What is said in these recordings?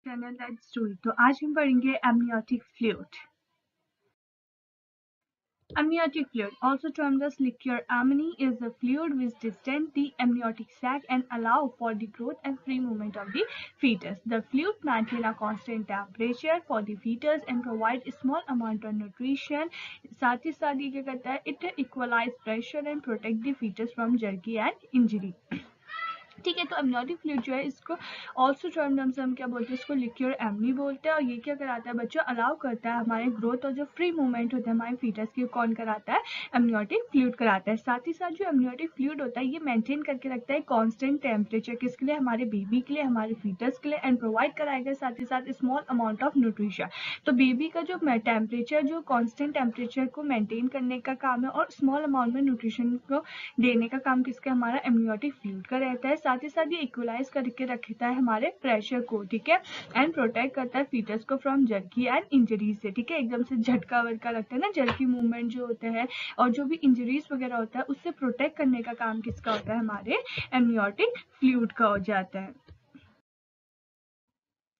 Channel let's do it. तो आज हम पढ़ेंगे amniotic fluid. Amniotic fluid, also termed as liquor amni, is a fluid which distends the amniotic sac and allow for the growth and free movement of the fetus. The fluid maintain a constant temperature for the fetus and provide a small amount of nutrition. साथ ही साथ ये क्या करता है, it equalize pressure and protect the fetus from jerky and injury. ठीक है, तो amniotic fluid जो है इसको ऑल्सो टर्म नाम से हम क्या बोलते हैं, इसको लिक्योर एमनी बोलते हैं। और ये क्या कराता है बच्चों, अलाउ करता है हमारे ग्रोथ और जो फ्री मूवमेंट होता है हमारे फीटस की, कौन कराता है, एमनियोटिक फ्लूइड कराता है। साथ ही साथ जो एमनियोटिक फ्लूइड होता है ये मेंटेन करके रखता है कांस्टेंट टेम्परेचर, किसके लिए, हमारे बेबी के लिए, हमारे फीटस के लिए, एंड प्रोवाइड कराएगा साथ ही साथ स्मॉल अमाउंट ऑफ न्यूट्रिशन। तो बेबी का जो टेम्परेचर, जो कॉन्स्टेंट टेम्परेचर को मेंटेन करने का काम है और स्मॉल अमाउंट में न्यूट्रिशन को देने का काम किसका, हमारा एमनियोटिक फ्लूइड का रहता है। साथ ही साथ ये इक्वलाइज करके रखता है हमारे प्रेशर को, ठीक है, एंड प्रोटेक्ट करता है फीटस को फ्रॉम जर्की एंड इंजरीज से, ठीक है, एकदम से झटका वटका लगता है ना, जर्की मूवमेंट जो होता है और जो भी इंजरीज वगैरह होता है उससे प्रोटेक्ट करने का काम किसका होता है, हमारे एमनियोटिक फ्लूइड का हो जाता है।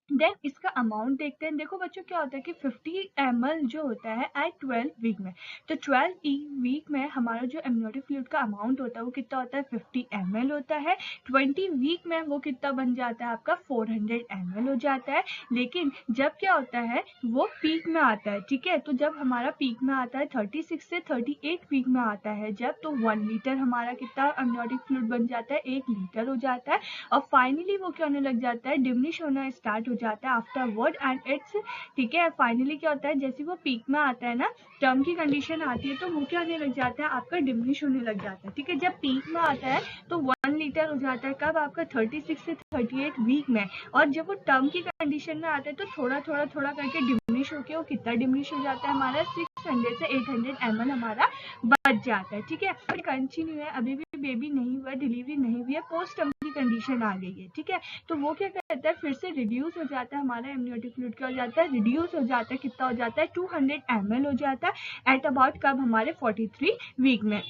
देन इसका अमाउंट देखते हैं। देखो बच्चों क्या होता है कि 50 ml जो होता है एट 12 वीक में, तो 12 वीक में हमारा जो एमनियोटिक फ्लूइड का अमाउंट होता है वो कितना होता है, 50 ml होता है। 20 वीक में वो कितना बन जाता है आपका, 400 ml हो जाता है। लेकिन जब क्या होता है वो पीक में आता है, ठीक है, तो जब हमारा पीक में आता है 36 से 38 वीक में आता है जब, तो 1 लीटर हमारा कितना एमनियोटिक फ्लूइड बन जाता है, 1 लीटर हो जाता है। और फाइनली वो क्या होने लग जाता है, डिमिनिश होना स्टार्ट हो जाता है आफ्टर वर्ड एंड इट्स, ठीक है, फाइनली क्या होता है, जैसे वो पीक में आता है ना, टर्म की कंडीशन आती है, तो वो क्या होने लग जाता है, आपका डिमिनिश होने लग जाता है, ठीक है। जब पीक में आता है तो 1 लीटर हो जाता है, कब, आपका 36 से 38 वीक में। और जब वो टर्म की कंडीशन में आता है तो थोड़ा थोड़ा थोड़ा करके डिमिनिश होकर वो कितना डिमिनिश हो जाता है, हमारा 600 से 800 ml हमारा बच जाता है, ठीक है। कंटिन्यू है, अभी भी बेबी नहीं हुआ, डिलीवरी नहीं हुई है, पोस्ट टर्म की कंडीशन आ गई है, ठीक है। तो वो क्या करता है, फिर से रिड्यूस हो जाता है हमारा एमनियोटिक फ्लूइड, क्या हो जाता है, रिड्यूस हो जाता है, कितना हो जाता है, 200 ml हो जाता है एट अबाउट कब, हमारे 43 वीक में,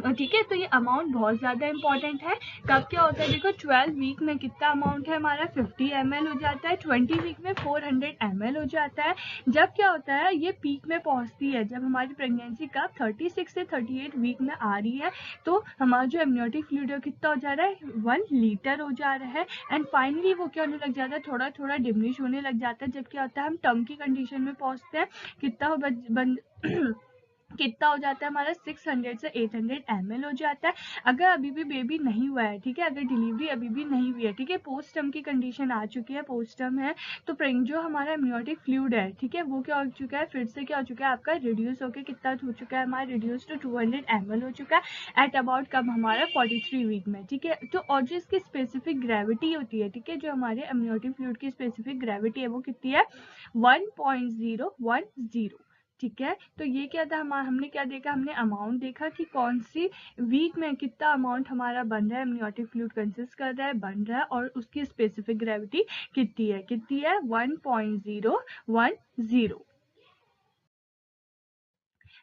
ठीक है। तो ये अमाउंट बहुत ज्यादा इंपॉर्टेंट है। कब क्या होता है, देखो 12 वीक में कितना अमाउंट है हमारा, 50 ml हो जाता है। 20 वीक में 400 ml हो जाता है। जब क्या होता है ये पीक में पहुंचती है, जब हमारी प्रेगनेंसी कब 36 से 38 वीक में आ रही है, तो हमारा जो एमनियोटिक फ्लूइड कितना हो जा रहा है, 1 लीटर हो जा रहा है। एंड फाइनली वो क्या होने लग जाता है, थोड़ा थोड़ा डिमिनिश होने लग जाता है। जब क्या होता है हम टर्म की कंडीशन में पहुंचते हैं, कितना कितना हो जाता है हमारा, 600 से 800 ml हो जाता है। अगर अभी भी बेबी नहीं हुआ है, ठीक है, अगर डिलीवरी अभी भी नहीं हुई है, ठीक है, पोस्ट टर्म की कंडीशन आ चुकी है, पोस्ट टर्म है, तो जो हमारा एमनियोटिक फ्लूइड है, ठीक है, वो क्या हो चुका है, फिर से क्या हो चुका है आपका, रिड्यूस होकर कितना हो चुका है हमारा, रिड्यूस टू 200 ml हो चुका है एट अबाउट कब, हमारा 43 वीक में, ठीक है। तो और जो इसकी स्पेसिफिक ग्रेविटी होती है, ठीक है, जो हमारे एमनियोटिक फ्लूइड की स्पेसिफिक ग्रेविटी है वो कितनी है, 1.010, ठीक है। तो ये क्या था, हमने क्या देखा, हमने अमाउंट देखा कि कौन सी वीक में कितना अमाउंट हमारा बन रहा है, एमनियोटिक फ्लूइड कंसिस्ट कर रहा है, बन रहा है, और उसकी स्पेसिफिक ग्रेविटी कितनी है 1.010।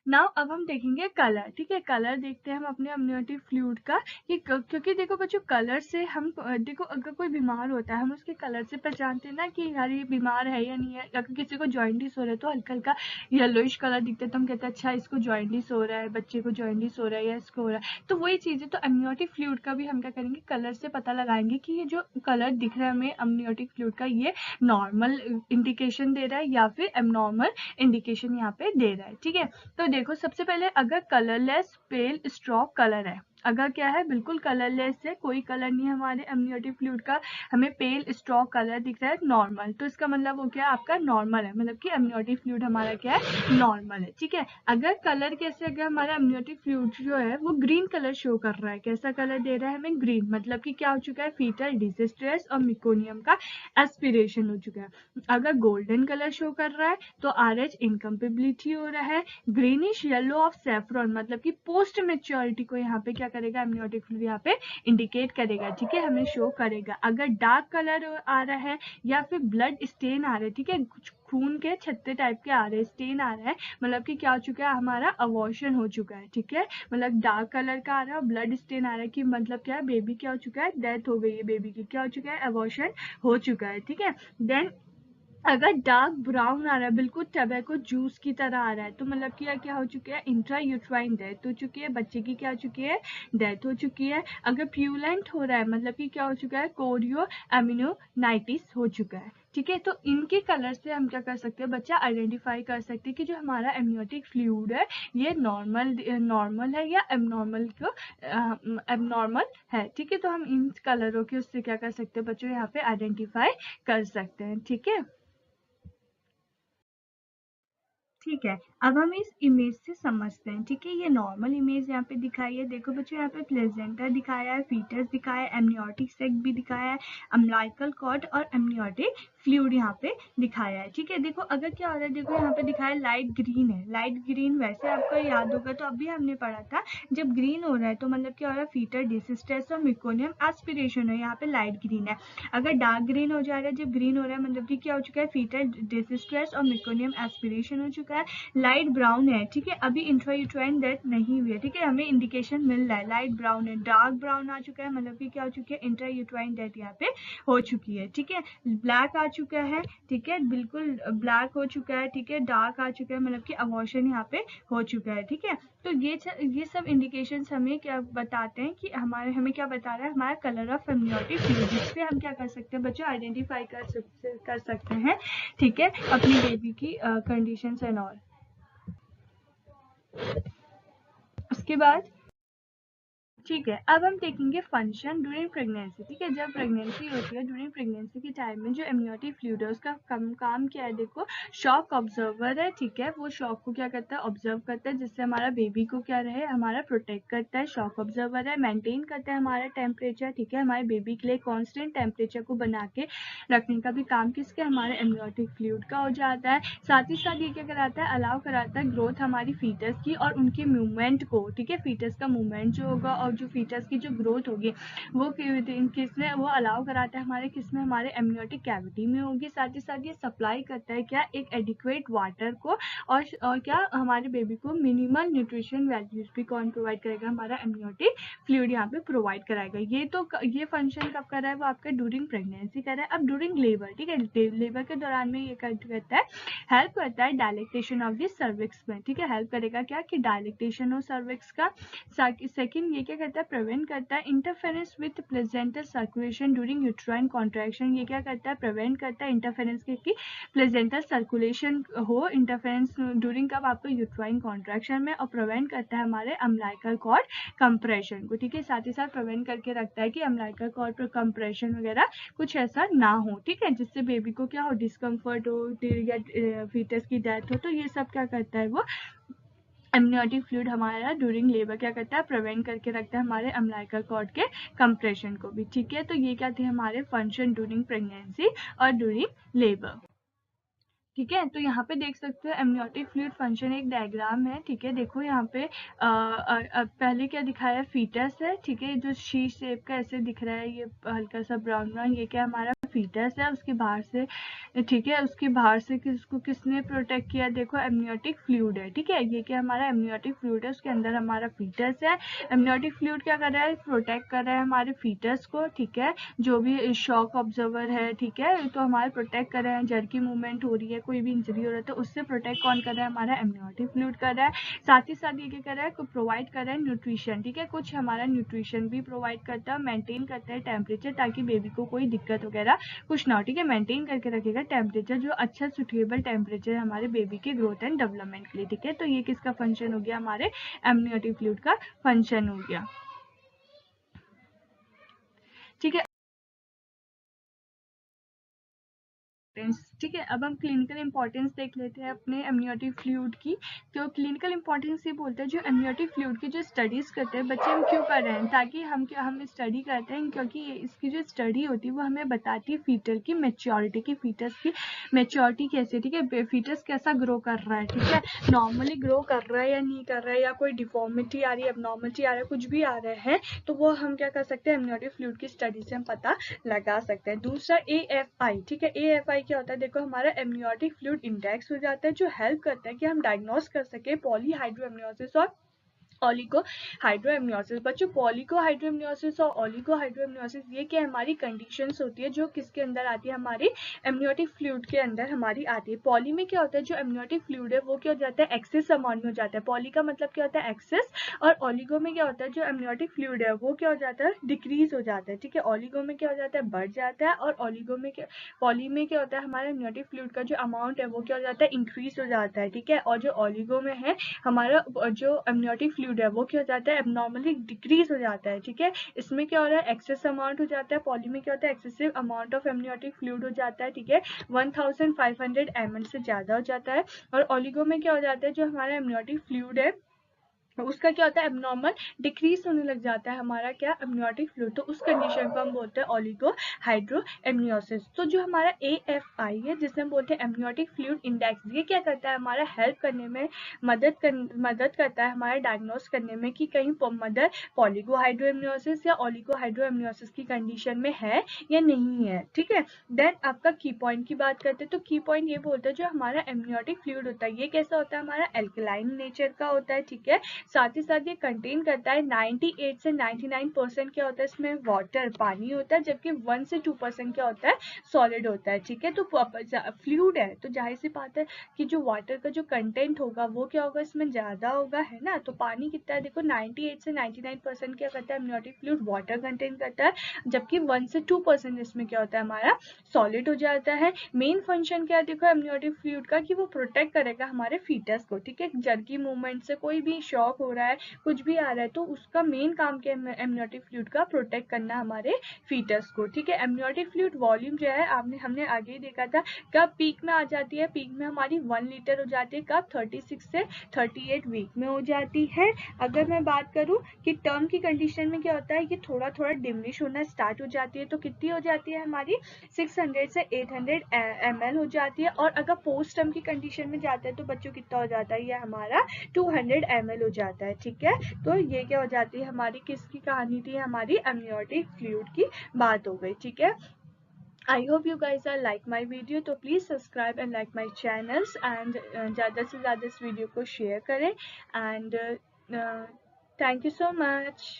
नाउ अब हम देखेंगे कलर, ठीक है, कलर देखते हैं हम अपने एमनियोटिक फ्लूइड का, कि क्योंकि देखो बच्चों कलर से हम, देखो अगर कोई बीमार होता है हम उसके कलर से पहचानते हैं ना कि यार ये बीमार है या नहीं है। अगर किसी को जॉइंटिस हो रहा है तो हल्का हल्का येलोइश कलर दिखता है, तो हम कहते हैं अच्छा इसको जॉइंटिस हो रहा है, बच्चे को जॉइंटिस हो रहा है या इसको हो रहा है। तो वही चीज़ है, तो एमनियोटिक फ्लूइड का भी हम क्या करेंगे, कलर से पता लगाएंगे कि ये जो कलर दिख रहा है हमें एमनियोटिक फ्लूइड का, ये नॉर्मल इंडिकेशन दे रहा है या फिर एबनॉर्मल इंडिकेशन यहाँ पे दे रहा है, ठीक है। तो देखो सबसे पहले अगर कलरलेस पेल स्ट्रॉ कलर है, अगर क्या है बिल्कुल कलरलेस है, कोई कलर नहीं है हमारे एमनियोटिक फ्लूइड का, हमें पेल स्ट्रॉ कलर दिख रहा है नॉर्मल, तो इसका मतलब वो क्या है आपका नॉर्मल है, मतलब कि एमनियोटिक फ्लूइड हमारा क्या है, नॉर्मल है, ठीक है। अगर कलर कैसे, अगर हमारा एमनियोटिक फ्लूइड जो है वो ग्रीन कलर शो कर रहा है, कैसा कलर दे रहा है हमें, ग्रीन, मतलब कि क्या हो चुका है, फीटल डिस्ट्रेस और मिकोनियम का एस्पिरेशन हो चुका है। अगर गोल्डन कलर शो कर रहा है तो RH इनकम्पेबिलिटी हो रहा है। ग्रीनिश येलो ऑफ सेफ्रॉन, मतलब कि पोस्ट मेच्योरिटी को यहाँ पे क्या करेगा, एमनियोटिक फ्लूइड यहाँ पे इंडिकेट करेगा, ठीक है, हमें शो करेगा। अगर डार्क कलर आ रहा है या फिर ब्लड स्टेन आ रहा है, ठीक है, कुछ खून के छत्ते टाइप के आ रहे हैं, स्टेन आ रहा है, मतलब कि क्या हो चुका है, हमारा अबॉर्शन हो चुका है, ठीक है, मतलब डार्क कलर का आ रहा है और ब्लड स्टेन आ रहा है कि मतलब क्या है, बेबी क्या हो चुका है, डेथ हो गई है बेबी की, क्या हो चुका है, अबॉर्शन हो चुका है, ठीक है। देन अगर डार्क ब्राउन आ रहा है, बिल्कुल टबैको जूस की तरह आ रहा है, तो मतलब कि क्या हो चुकी है, इंट्रा यूट्राइन डेथ हो चुकी है, बच्चे की क्या हो चुकी है, डेथ हो चुकी है। अगर प्यूलेंट हो रहा है, मतलब कि क्या हो चुका है, कोरियो एमिनोनाइटिस हो चुका है, ठीक है। तो इनके कलर से हम क्या कर सकते हैं, बच्चा आइडेंटिफाई कर सकते हैं कि जो हमारा एमनियोटिक फ्लूइड है ये नॉर्मल है या एबनॉर्मल है, ठीक है। तो हम इन कलरों के उससे क्या कर सकते हैं बच्चों, यहाँ पे आइडेंटिफाई कर सकते हैं, ठीक है। ठीक है, अब हम इस इमेज से समझते हैं, ठीक है। ये नॉर्मल इमेज यहाँ पे दिखाई है, देखो बच्चों यहाँ पे प्लेजेंटा दिखाया है, फीटस दिखाया है, एमनियोटिक सेक भी दिखाया है, अम्बिलिकल कॉर्ड और एमनियोटिक फ्लूइड यहाँ पे दिखाया है, ठीक है। देखो अगर क्या हो रहा है, देखो यहाँ पे दिखाया है लाइट ग्रीन है, लाइट ग्रीन वैसे आपको याद होगा, तो अभी हमने पढ़ा था जब ग्रीन हो रहा है तो मतलब क्या हो रहा है, फीटर डिस्ट्रेस और मिकोनियम एस्पिरेशन है, यहाँ पे लाइट ग्रीन है। अगर डार्क ग्रीन हो जा रहा है, जब ग्रीन हो रहा है मतलब कि क्या हो चुका है, फीटर डिस्ट्रेस और मिकोनियम एस्पिरेशन हो चुका है। लाइट ब्राउन है, ठीक है, अभी इंट्रायूट्राइन डेथ नहीं हुई है, ठीक है, हमें इंडिकेशन मिल रहा है लाइट ब्राउन है। डार्क ब्राउन आ चुका है, मतलब कि क्या हो चुकी है, इंट्रायूट्राइन डेथ यहाँ पे हो चुकी है, ठीक है। ब्लैक आ चुका है, ठीक है, बिल्कुल ब्लैक हो चुका है, ठीक है। डार्क आ चुका है, मतलब कि अबॉर्शन यहाँ पे हो चुका है, ठीक है। तो ये सब इंडिकेशंस हमें क्या बताते हैं कि हमें क्या बता रहा है, हमारा कलर ऑफ एमनियोटिक फ्लूइड, जिससे हम क्या कर सकते हैं बच्चों, आइडेंटिफाई कर सकते हैं, ठीक है, अपनी बेबी की कंडीशंस एंड ऑल। उसके बाद ठीक है, अब हम देखेंगे फंक्शन ड्यूरिंग प्रेगनेंसी, ठीक है। जब प्रेगनेंसी होती है, ड्यूरिंग प्रेगनेंसी के टाइम में जो एमनियोटिक फ्लूइड है उसका काम क्या है, देखो शॉक ऑब्जर्वर है, ठीक है। वो शॉक को क्या करता है, ऑब्जर्व करता है, जिससे हमारा बेबी को क्या रहे, हमारा प्रोटेक्ट करता है। शॉक ऑब्जर्वर है, मेंटेन करता है हमारा टेम्परेचर, ठीक है, हमारे बेबी के लिए कॉन्स्टेंट टेम्परेचर को बना के रखने का भी काम किसके, हमारे एमनियोटिक फ्लूइड का हो जाता है। साथ ही साथ ये क्या कराता है, अलाउ कराता है ग्रोथ हमारी फीटस की और उनकी मूवमेंट को, ठीक है। फीटस का मूवमेंट जो होगा और जो फीटस की जो ग्रोथ होगी वो किसमें, वो अलाउ कराता है हमारे किसमें, हमारे एमनियोटिक कैविटी में होगी। साथ ही साथ ये सप्लाई करता है क्या, एक एडिक्वेट वाटर को और क्या हमारे बेबी को मिनिमल न्यूट्रिशन वैल्यूज भी कौन प्रोवाइड करेगा, हमारा एमनियोटिक फ्लूइड यहाँ पे प्रोवाइड कराएगा। ये फंक्शन कब कर रहा है, वो आपका ड्यूरिंग प्रेगनेंसी कर रहा है। अब ड्यूरिंग लेबर, ठीक है, लेबर के दौरान में ये करता है, हेल्प करता है डायलेक्टेशन ऑफ द सर्विक्स में, ठीक है, हेल्प करेगा क्या कि डायलेक्टेशन हो सर्विक्स का। सेकंड ये क्या करता है, प्रिवेंट करता है interference with placental circulation during uterine contraction. ये क्या करता है, प्रिवेंट करता है इंटरफेरेंस के कि प्लेजेंटल सर्कुलेशन हो, इंटरफेरेंस ड्यूरिंग कब, आपको यूट्राइन कॉन्ट्रैक्शन में। और प्रिवेंट करता है हमारे अम्बिलिकल कॉर्ड कंप्रेशन को, ठीक है। साथ ही साथ प्रिवेंट करके रखता है कि अम्बिलिकल कॉर्ड पर कंप्रेशन वगैरह कुछ ऐसा ना हो, ठीक है, जिससे बेबी को क्या हो, डिस्कम्फर्ट हो या फीटस की डेथ हो। तो ये सब क्या करता है, वो एमनियोटिक फ्लूइड हमारा ड्यूरिंग लेबर क्या करता है, प्रिवेंट करके रखता है हमारे अम्बिलिकल कॉर्ड के कंप्रेशन को भी, ठीक है। तो ये क्या थे हमारे फंक्शन ड्यूरिंग प्रेगनेंसी और ड्यूरिंग लेबर, ठीक है। तो यहाँ पे देख सकते हो एमनियोटिक फ्लूइड फंक्शन एक डायग्राम है, ठीक है। देखो यहाँ पे पहले क्या दिखाया है, फीटस है, ठीक है, जो शी शेप का ऐसे दिख रहा है, ये हल्का सा ब्राउन ब्राउन, ये क्या हमारा फीटस है। उसके बाहर से, ठीक है, उसके बाहर से किसने प्रोटेक्ट किया, देखो एमनियोटिक फ्लूइड है, ठीक है, ये क्या हमारा एमनियोटिक फ्लूइड है, उसके अंदर हमारा फीटस है। एमनियोटिक फ्लूइड क्या कर रहा है, प्रोटेक्ट कर रहा है हमारे फीटस को, ठीक है, जो भी शॉक ऑब्जर्वर है, ठीक है, तो हमारे प्रोटेक्ट कर रहे हैं। जर की मूवमेंट हो रही है, कोई भी इंजरी हो रहा है, तो उससे प्रोटेक्ट कौन कर रहा है, हमारा एमनियोटिक फ्लूइड कर रहा है। साथ ही साथ ये क्या कर रहा है, प्रोवाइड कर रहा है न्यूट्रिशन, ठीक है, कुछ हमारा न्यूट्रिशन भी प्रोवाइड करता है, मेंटेन करता है टेम्परेचर, ताकि बेबी को कोई दिक्कत वगैरह कुछ ना हो, ठीक है, मेंटेन करके रखेगा टेम्परेचर, जो अच्छा सुटेबल टेम्परेचर है हमारे बेबी के ग्रोथ एंड डेवलपमेंट के लिए, ठीक है। तो ये किसका फंक्शन हो गया, हमारे एमनियोटिक फ्लूइड का फंक्शन हो गया, ठीक है। ठीक है, अब हम क्लिनिकल इंपॉर्टेंस देख लेते हैं अपने एमनियोटिक फ्लूइड की। तो क्लिनिकल इंपॉर्टेंस ये बोलते हैं जो एमनियोटिक फ्लूइड की जो स्टडीज़ करते हैं बच्चे, हम क्यों कर रहे हैं, ताकि हम स्टडी करते हैं क्योंकि इसकी जो स्टडी होती है वो हमें बताती है फीटर की मेच्योरिटी की, फीटस की मेच्योरिटी कैसे, ठीक है, फीटस कैसा ग्रो कर रहा है, ठीक है, नॉर्मली ग्रो कर रहा है या नहीं कर रहा है, या कोई डिफॉर्मिटी आ रही है, एबनॉर्मलिटी आ रहा है, कुछ भी आ रहा है, तो वो हम क्या कर सकते हैं, एमनियोटिक फ्लूइड की स्टडी से हम पता लगा सकते हैं। दूसरा AFI, ठीक है, AFI क्या होता है, देखो हमारा एमनियोटिक फ्लूइड इंडेक्स हो जाता है जो हेल्प करता है कि हम डायग्नोस कर सके पॉलीहाइड्रोएमनियोसिस और ऑलिगो हाइड्रोएमनियोसिस। बच्चों पॉलिको हाइड्रोएमनियोसिस और ऑलिगो हाइड्रोएमनियोसिस ये क्या हमारी कंडीशंस होती है जो किसके अंदर आती है, हमारी एमनियोटिक फ्लूइड के अंदर हमारी आती है। पॉली में क्या होता है, जो एमनियोटिक फ्लूइड है वो क्या हो जाता है, एक्सेस अमाउंट में हो जाता है। पॉली का मतलब क्या होता है, एक्सेस, और ऑलिगो में क्या होता है, जो एमनियोटिक फ्लूइड है वो क्या हो जाता है, डिक्रीज हो जाता है, ठीक है। ऑलिगो में क्या हो जाता है, बढ़ जाता है, और ऑलिगो में क्या, पॉली में क्या होता है, हमारा एमनियोटिक फ्लूइड का जो अमाउंट है वो क्या हो जाता है, इंक्रीज हो जाता है, ठीक है। और जो ऑलिगो में है हमारा जो एमनियोटिक फ्लूइड है वो क्या हो जाता है, एबनॉर्मली डिक्रीज हो जाता है, ठीक है। इसमें क्या हो रहा है, एक्सेस अमाउंट हो जाता है। पॉली में क्या होता है, excessive amount of amniotic fluid हो जाता है, ठीक है, 1500 ml से ज्यादा हो जाता है। और ऑलिगो में क्या हो जाता है, जो हमारा एमनियोटिक फ्लूइड है उसका क्या होता है, एबनॉर्मल डिक्रीज होने लग जाता है हमारा क्या, एमनियोटिक फ्लूइड, तो उस कंडीशन को हम बोलते हैं ऑलिगो हाइड्रोएमनियोसिस। तो जो हमारा AFI है जिसे हम बोलते हैं एमनियोटिक फ्लूइड इंडेक्स, ये क्या करता है, हमारा हेल्प करने में मदद करता है हमारा डायग्नोस करने में कि कहीं मदर पॉलिगो हाइड्रोएमनियोसिस या ऑलिगो हाइड्रोएमनियोसिस की कंडीशन में है या नहीं है, ठीक है। देन आपका की पॉइंट की बात करते हैं, तो की पॉइंट ये बोलते हैं जो हमारा एमनियोटिक फ्लूइड होता है ये कैसा होता है, हमारा एल्कलाइन नेचर का होता है, ठीक है। साथ ही साथ ये कंटेन करता है 98 से 99% क्या होता है, इसमें वाटर पानी होता है, जबकि 1 से 2% क्या होता है, सॉलिड होता है, ठीक है। तो फ्लूइड है तो जाहिर सी बात है कि जो वाटर का जो कंटेंट होगा वो क्या होगा, इसमें ज्यादा होगा, है ना। तो पानी कितना है, देखो 98 से 99% क्या करता है एमनियोटिक फ्लूइड, वाटर कंटेन करता है, जबकि 1 से 2% इसमें क्या होता है, हमारा सॉलिड हो जाता है। मेन फंक्शन क्या है, देखो एमनियोटिक फ्लूइड का, कि वो प्रोटेक्ट करेगा हमारे फीटस को, ठीक है। जर्की मूवमेंट से, कोई भी शॉक हो रहा है, कुछ भी आ रहा है, तो उसका मेन काम क्या है, एमनियोटिक फ्लूइड का प्रोटेक्ट करना हमारे फीटस को, ठीक है। एमनियोटिक फ्लूइड वॉल्यूम जो है हमने आगे ही देखा था, कब पीक में आ जाती है, पीक में हमारी 1 लीटर हो जाती है, कब 36 से 38 वीक में हो जाती है। अगर मैं बात करूं कि टर्म की कंडीशन में क्या होता है, ये थोड़ा थोड़ा डिमिनिश होना स्टार्ट हो जाती है, तो कितनी हो जाती है हमारी 600 से 800 ml हो जाती है। और अगर पोस्ट टर्म की कंडीशन में जाता है तो बच्चों कितना हो जाता है, ये हमारा 200 ml हो जाता है, ठीक है। तो ये क्या हो जाती है हमारी, किसकी कहानी थी, हमारी एमनियोटिक फ्लूइड की बात हो गई, ठीक है। I hope you guys are like my video, तो please subscribe and like my channels, and ज़्यादा से ज़्यादा इस वीडियो को शेयर करें, and thank you so much.